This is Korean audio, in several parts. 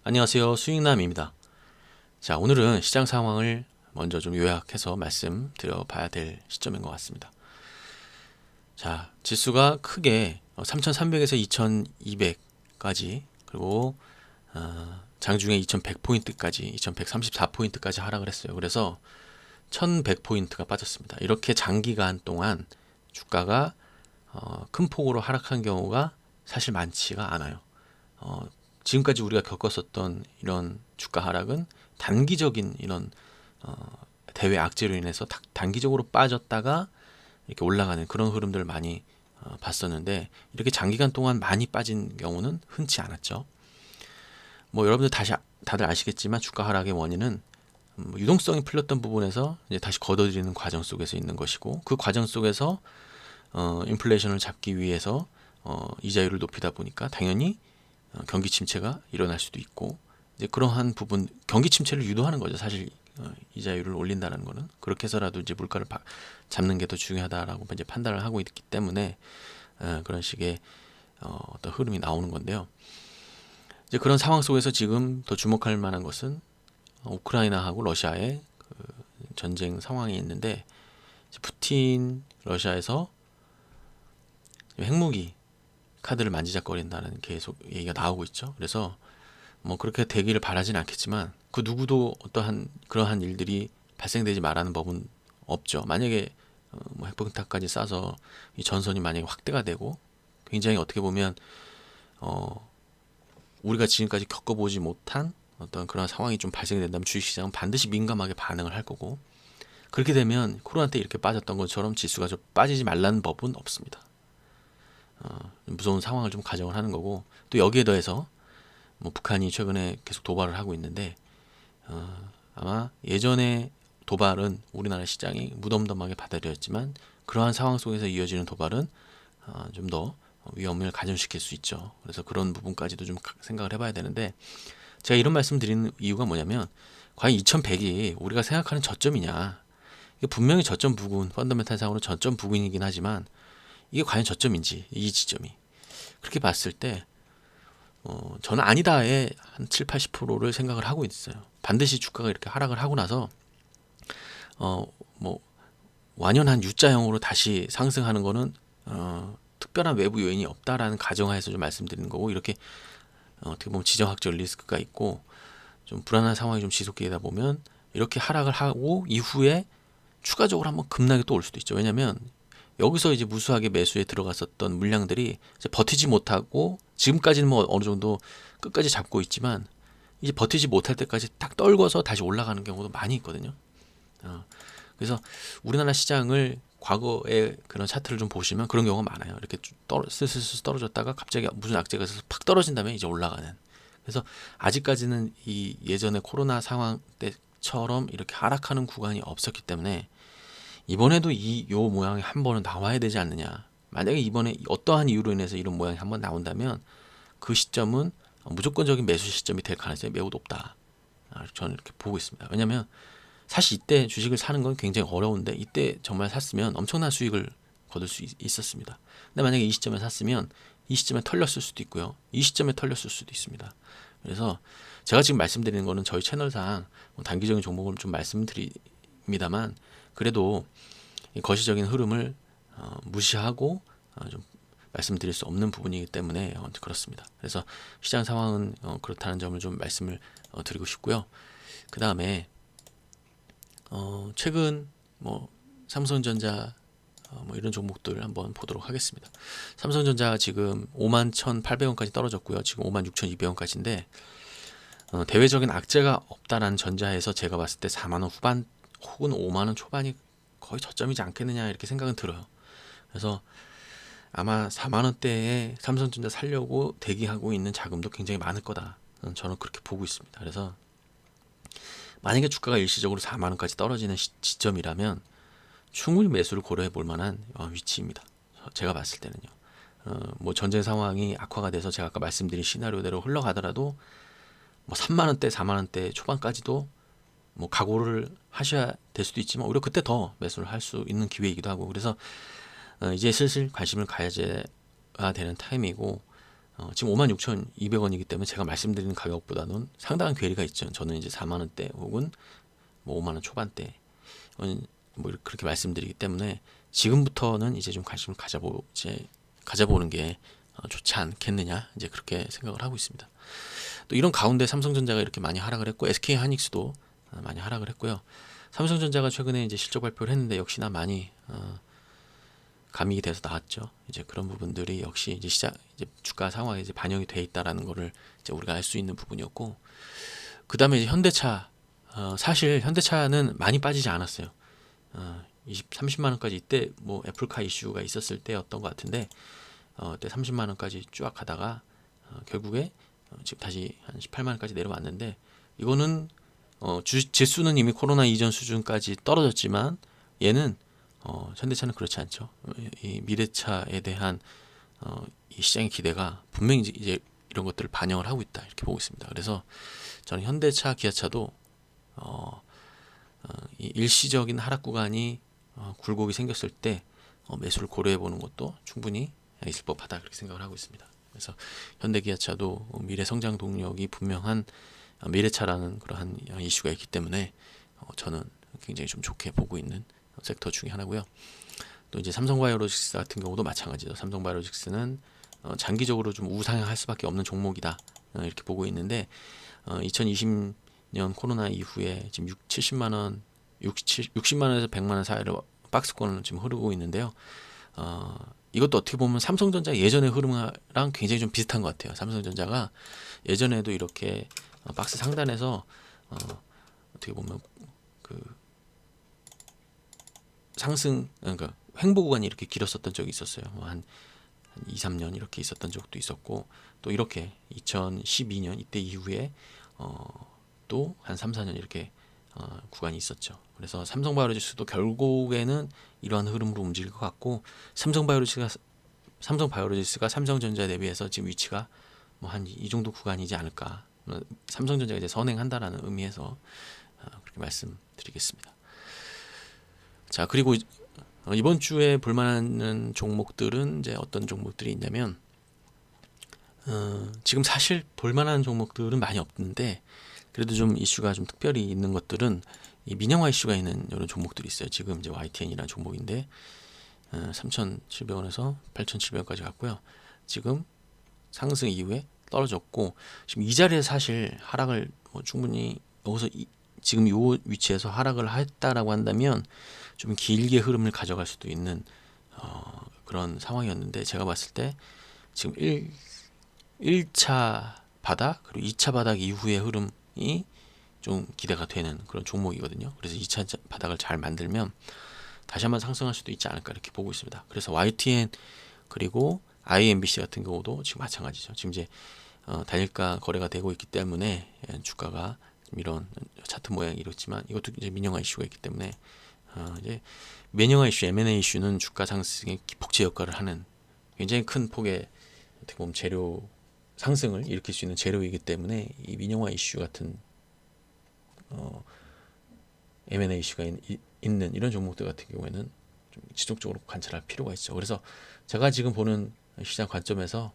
안녕하세요. 수익남입니다. 자, 오늘은 시장 상황을 먼저 좀 요약해서 말씀드려 봐야 될 시점인 것 같습니다. 자, 지수가 크게 3,300에서 2,200까지 그리고 장중에 2,100포인트까지 2,134포인트까지 하락을 했어요. 그래서 1,100포인트가 빠졌습니다. 이렇게 장기간 동안 주가가 큰 폭으로 하락한 경우가 사실 많지가 않아요. 지금까지 우리가 겪었었던 이런 주가 하락은 단기적인 이런 대외 악재로 인해서 단기적으로 빠졌다가 이렇게 올라가는 그런 흐름들을 많이 봤었는데, 이렇게 장기간 동안 많이 빠진 경우는 흔치 않았죠. 뭐 여러분들 다들 아시겠지만 주가 하락의 원인은 유동성이 풀렸던 부분에서 이제 다시 걷어들이는 과정 속에서 있는 것이고, 그 과정 속에서 인플레이션을 잡기 위해서 이자율을 높이다 보니까 당연히 경기 침체가 일어날 수도 있고, 이제 그러한 부분 경기 침체를 유도하는 거죠. 사실 이자율을 올린다는 거는 그렇게 해서라도 이제 물가를 잡는 게 더 중요하다라고 이제 판단을 하고 있기 때문에 그런 식의 어떤 흐름이 나오는 건데요. 이제 그런 상황 속에서 지금 더 주목할 만한 것은 우크라이나하고 러시아의 그 전쟁 상황이 있는데, 푸틴 러시아에서 핵무기 카드를 만지작거린다는 계속 얘기가 나오고 있죠. 그래서 뭐 그렇게 되기를 바라진 않겠지만 그 누구도 어떠한 그러한 일들이 발생되지 말라는 법은 없죠. 만약에 뭐 핵폭탄까지 쏴서 이 전선이 만약에 확대가 되고 굉장히 어떻게 보면 우리가 지금까지 겪어보지 못한 어떤 그런 상황이 좀 발생이 된다면 주식시장은 반드시 민감하게 반응을 할 거고, 그렇게 되면 코로나 때 이렇게 빠졌던 것처럼 지수가 좀 빠지지 말라는 법은 없습니다. 무서운 상황을 좀 가정을 하는 거고, 또 여기에 더해서 뭐 북한이 최근에 계속 도발을 하고 있는데 아마 예전에 도발은 우리나라 시장이 무덤덤하게 받아들였지만 그러한 상황 속에서 이어지는 도발은 좀 더 위험을 가중시킬 수 있죠. 그래서 그런 부분까지도 좀 생각을 해봐야 되는데, 제가 이런 말씀 드리는 이유가 뭐냐면, 과연 2100이 우리가 생각하는 저점이냐, 이게 분명히 저점 부근, 펀더멘탈 상으로 저점 부근이긴 하지만 이게 과연 저점인지, 이 지점이 그렇게 봤을 때 저는 아니다에 한 7, 80%를 생각을 하고 있어요. 반드시 주가가 이렇게 하락을 하고 나서 뭐 완연한 U자형으로 다시 상승하는 거는 특별한 외부 요인이 없다라는 가정하에서 좀 말씀드리는 거고, 이렇게 어떻게 보면 지정학적 리스크가 있고 좀 불안한 상황이 좀 지속되다 보면 이렇게 하락을 하고 이후에 추가적으로 한번 급락이 또 올 수도 있죠. 왜냐하면 여기서 이제 무수하게 매수에 들어갔었던 물량들이 이제 버티지 못하고, 지금까지는 뭐 어느 정도 끝까지 잡고 있지만 이제 버티지 못할 때까지 딱 떨궈서 다시 올라가는 경우도 많이 있거든요. 그래서 우리나라 시장을 과거의 그런 차트를 좀 보시면 그런 경우가 많아요. 이렇게 스스스 떨어졌다가 갑자기 무슨 악재가 있어서 팍 떨어진 다음에 이제 올라가는. 그래서 아직까지는 이 예전의 코로나 상황 때처럼 이렇게 하락하는 구간이 없었기 때문에 이번에도 요 모양이 한 번은 나와야 되지 않느냐. 만약에 이번에 어떠한 이유로 인해서 이런 모양이 한 번 나온다면 그 시점은 무조건적인 매수 시점이 될 가능성이 매우 높다. 저는 이렇게 보고 있습니다. 왜냐하면 사실 이때 주식을 사는 건 굉장히 어려운데, 이때 정말 샀으면 엄청난 수익을 거둘 수 있었습니다. 근데 만약에 이 시점에 샀으면 이 시점에 털렸을 수도 있고요, 이 시점에 털렸을 수도 있습니다. 그래서 제가 지금 말씀드리는 거는 저희 채널상 단기적인 종목을 좀 말씀드립니다만, 그래도 거시적인 흐름을 무시하고 좀 말씀드릴 수 없는 부분이기 때문에 그렇습니다. 그래서 시장 상황은 그렇다는 점을 좀 말씀을 드리고 싶고요. 그 다음에 최근 뭐 삼성전자 뭐 이런 종목들 한번 보도록 하겠습니다. 삼성전자 지금 51,800원까지 떨어졌고요. 지금 56,200원까지인데 대외적인 악재가 없다라는 전자에서 제가 봤을 때 4만원 후반 혹은 5만원 초반이 거의 저점이지 않겠느냐 이렇게 생각은 들어요. 그래서 아마 4만원대에 삼성전자 살려고 대기하고 있는 자금도 굉장히 많을 거다. 저는 그렇게 보고 있습니다. 그래서 만약에 주가가 일시적으로 4만원까지 떨어지는 지점이라면 충분히 매수를 고려해 볼 만한 위치입니다. 제가 봤을 때는요. 뭐 전쟁 상황이 악화가 돼서 제가 아까 말씀드린 시나리오대로 흘러가더라도 뭐 3만원대, 4만원대 초반까지도 뭐 각오를 하셔야 될 수도 있지만 오히려 그때 더 매수를 할 수 있는 기회이기도 하고, 그래서 이제 슬슬 관심을 가져야 되는 타임이고, 지금 56,200원이기 때문에 제가 말씀드리는 가격보다는 상당한 괴리가 있죠. 저는 이제 4만 원대 혹은 뭐 5만 원 초반대 뭐 그렇게 말씀드리기 때문에 지금부터는 이제 좀 관심을 가져보는 게 좋지 않겠느냐 이제 그렇게 생각을 하고 있습니다. 또 이런 가운데 삼성전자가 이렇게 많이 하락을 했고 SK 하이닉스도 많이 하락을 했고요. 삼성전자가 최근에 이제 실적 발표를 했는데 역시나 많이 감익이 돼서 나왔죠. 이제 그런 부분들이 역시 이제 이제 주가 상황에 이제 반영이 돼 있다라는 거를 이제 우리가 알 수 있는 부분이었고, 그 다음에 이제 현대차, 사실 현대차는 많이 빠지지 않았어요. 30만 원까지 이때 뭐 애플카 이슈가 있었을 때였던 것 같은데, 그때 30만 원까지 쭉 가다가 결국에 지금 다시 한 18만 원까지 내려왔는데, 이거는 지수는 이미 코로나 이전 수준까지 떨어졌지만 얘는 현대차는 그렇지 않죠. 이 미래차에 대한 이 시장의 기대가 분명히 이제 이런 것들을 반영을 하고 있다 이렇게 보고 있습니다. 그래서 저는 현대차, 기아차도 이 일시적인 하락 구간이 굴곡이 생겼을 때 매수를 고려해 보는 것도 충분히 있을 법하다 그렇게 생각을 하고 있습니다. 그래서 현대, 기아차도 미래 성장 동력이 분명한 미래차라는 그러한 이슈가 있기 때문에 저는 굉장히 좀 좋게 보고 있는 섹터 중에 하나고요. 또 이제 삼성바이오로직스 같은 경우도 마찬가지죠. 삼성바이오로직스는 장기적으로 좀 우상향할 수밖에 없는 종목이다 이렇게 보고 있는데 2020년 코로나 이후에 지금 70만 원, 60만 원에서 100만 원 사이로 박스권을 지금 흐르고 있는데요. 이것도 어떻게 보면 삼성전자 예전의 흐름이랑 굉장히 좀 비슷한 것 같아요. 삼성전자가 예전에도 이렇게 박스 상단에서 어떻게 보면 그 상승, 그러니까 횡보 구간이 이렇게 길었었던 적이 있었어요. 한 2, 3년 이렇게 있었던 적도 있었고, 또 이렇게 2012년 이때 이후에 또 한 3, 4년 이렇게 구간이 있었죠. 그래서 삼성바이오로직스도 결국에는 이러한 흐름으로 움직일 것 같고, 삼성바이오로직스가 삼성전자 대비해서 지금 위치가 뭐 한 이 정도 구간이지 않을까. 삼성전자가 이제 선행한다라는 의미에서 그렇게 말씀드리겠습니다. 자, 그리고 이번 주에 볼만한 종목들은 이제 어떤 종목들이 있냐면 지금 사실 볼만한 종목들은 많이 없는데 그래도 좀 이슈가 좀 특별히 있는 것들은 이 민영화 이슈가 있는 이런 종목들이 있어요. 지금 이제 YTN이라는 종목인데 3,700원에서 8,700원까지 갔고요. 지금 상승 이후에 떨어졌고 지금 이 자리에 사실 하락을 뭐 충분히 여기서 지금 이 위치에서 하락을 했다라고 한다면 좀 길게 흐름을 가져갈 수도 있는 그런 상황이었는데 제가 봤을 때 지금 1차 바닥 그리고 2차 바닥 이후의 흐름이 좀 기대가 되는 그런 종목이거든요. 그래서 2차 바닥을 잘 만들면 다시 한번 상승할 수도 있지 않을까 이렇게 보고 있습니다. 그래서 YTN 그리고 IMBC 같은 경우도 지금 마찬가지죠. 지금 이제 단일가 거래가 되고 있기 때문에 주가가 이런 차트 모양이 이렇지만 이것도 이제 민영화 이슈가 있기 때문에 이제 민영화 이슈, M&A 이슈는 주가 상승의 복제 역할을 하는 굉장히 큰 폭의 어떻게 보면 재료 상승을 일으킬 수 있는 재료이기 때문에 이 민영화 이슈 같은 M&A 이슈가 있는 이런 종목들 같은 경우에는 좀 지속적으로 관찰할 필요가 있죠. 그래서 제가 지금 보는 시장 관점에서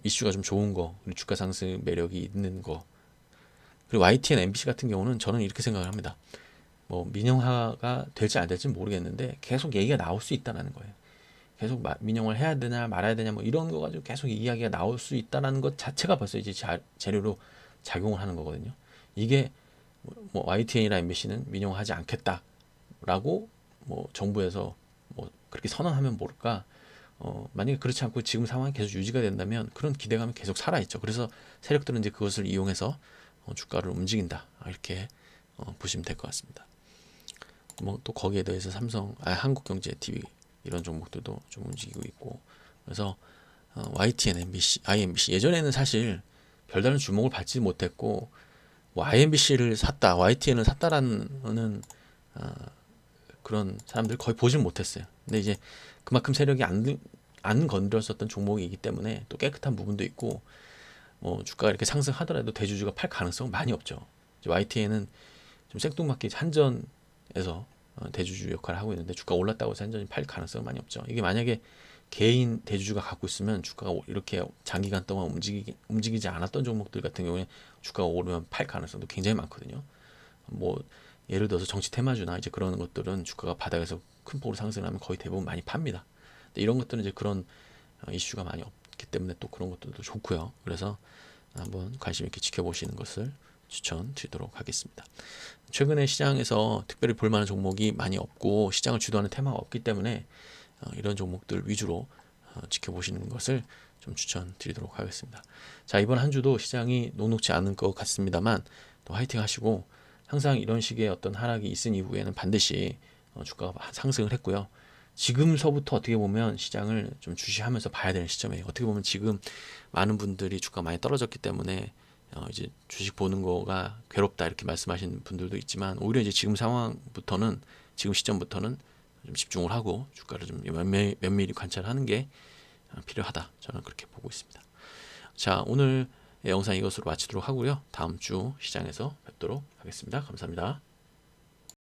이슈가 좀 좋은 거, 그리고 주가 상승 매력이 있는 거, 그리고 YTN, MBC 같은 경우는 저는 이렇게 생각을 합니다. 뭐 민영화가 될지 안 될지 모르겠는데 계속 얘기가 나올 수 있다는 거예요. 계속 민영화를 해야 되냐 말아야 되냐 뭐 이런 거 가지고 계속 이야기가 나올 수 있다는 것 자체가 벌써 이제 재료로 작용을 하는 거거든요. 이게 뭐 YTN이나 MBC는 민영화하지 않겠다라고 뭐 정부에서 뭐 그렇게 선언하면 모를까. 만약에 그렇지 않고 지금 상황이 계속 유지가 된다면 그런 기대감이 계속 살아있죠. 그래서 세력들은 이제 그것을 이용해서 주가를 움직인다 이렇게 보시면 될 것 같습니다. 뭐 또 거기에 대해서 한국경제TV 이런 종목들도 좀 움직이고 있고 그래서 YTN, MBC, IMBC 예전에는 사실 별다른 주목을 받지 못했고 뭐 IMBC를 샀다, YTN을 샀다라는 그런 사람들 거의 보질 못했어요. 근데 이제 그만큼 세력이 안 건드렸었던 종목이기 때문에 또 깨끗한 부분도 있고 뭐 주가가 이렇게 상승하더라도 대주주가 팔 가능성은 많이 없죠. YTN은 좀 생뚱맞게 한전에서 대주주 역할을 하고 있는데 주가 올랐다고 해서 한전이 팔 가능성은 많이 없죠. 이게 만약에 개인 대주주가 갖고 있으면 주가가 이렇게 장기간 동안 움직이지 않았던 종목들 같은 경우에 주가가 오르면 팔 가능성도 굉장히 많거든요. 뭐 예를 들어서 정치 테마주나 이제 그런 것들은 주가가 바닥에서 큰 폭으로 상승하면 거의 대부분 많이 팝니다. 근데 이런 것들은 이제 그런 이슈가 많이 없기 때문에 또 그런 것들도 좋고요. 그래서 한번 관심 있게 지켜보시는 것을 추천드리도록 하겠습니다. 최근에 시장에서 특별히 볼만한 종목이 많이 없고 시장을 주도하는 테마가 없기 때문에 이런 종목들 위주로 지켜보시는 것을 좀 추천드리도록 하겠습니다. 자, 이번 한 주도 시장이 녹록지 않은 것 같습니다만 또 화이팅 하시고, 항상 이런 식의 어떤 하락이 있은 이후에는 반드시 주가가 상승을 했고요. 지금서부터 어떻게 보면 시장을 좀 주시하면서 봐야 되는 시점이에요. 어떻게 보면 지금 많은 분들이 주가 많이 떨어졌기 때문에 이제 주식 보는 거가 괴롭다 이렇게 말씀하시는 분들도 있지만, 오히려 이제 지금 상황부터는, 지금 시점부터는 좀 집중을 하고 주가를 좀 면밀히 관찰하는 게 필요하다, 저는 그렇게 보고 있습니다. 자, 오늘 영상 이것으로 마치도록 하고요. 다음 주 시장에서 뵙도록 하겠습니다. 감사합니다.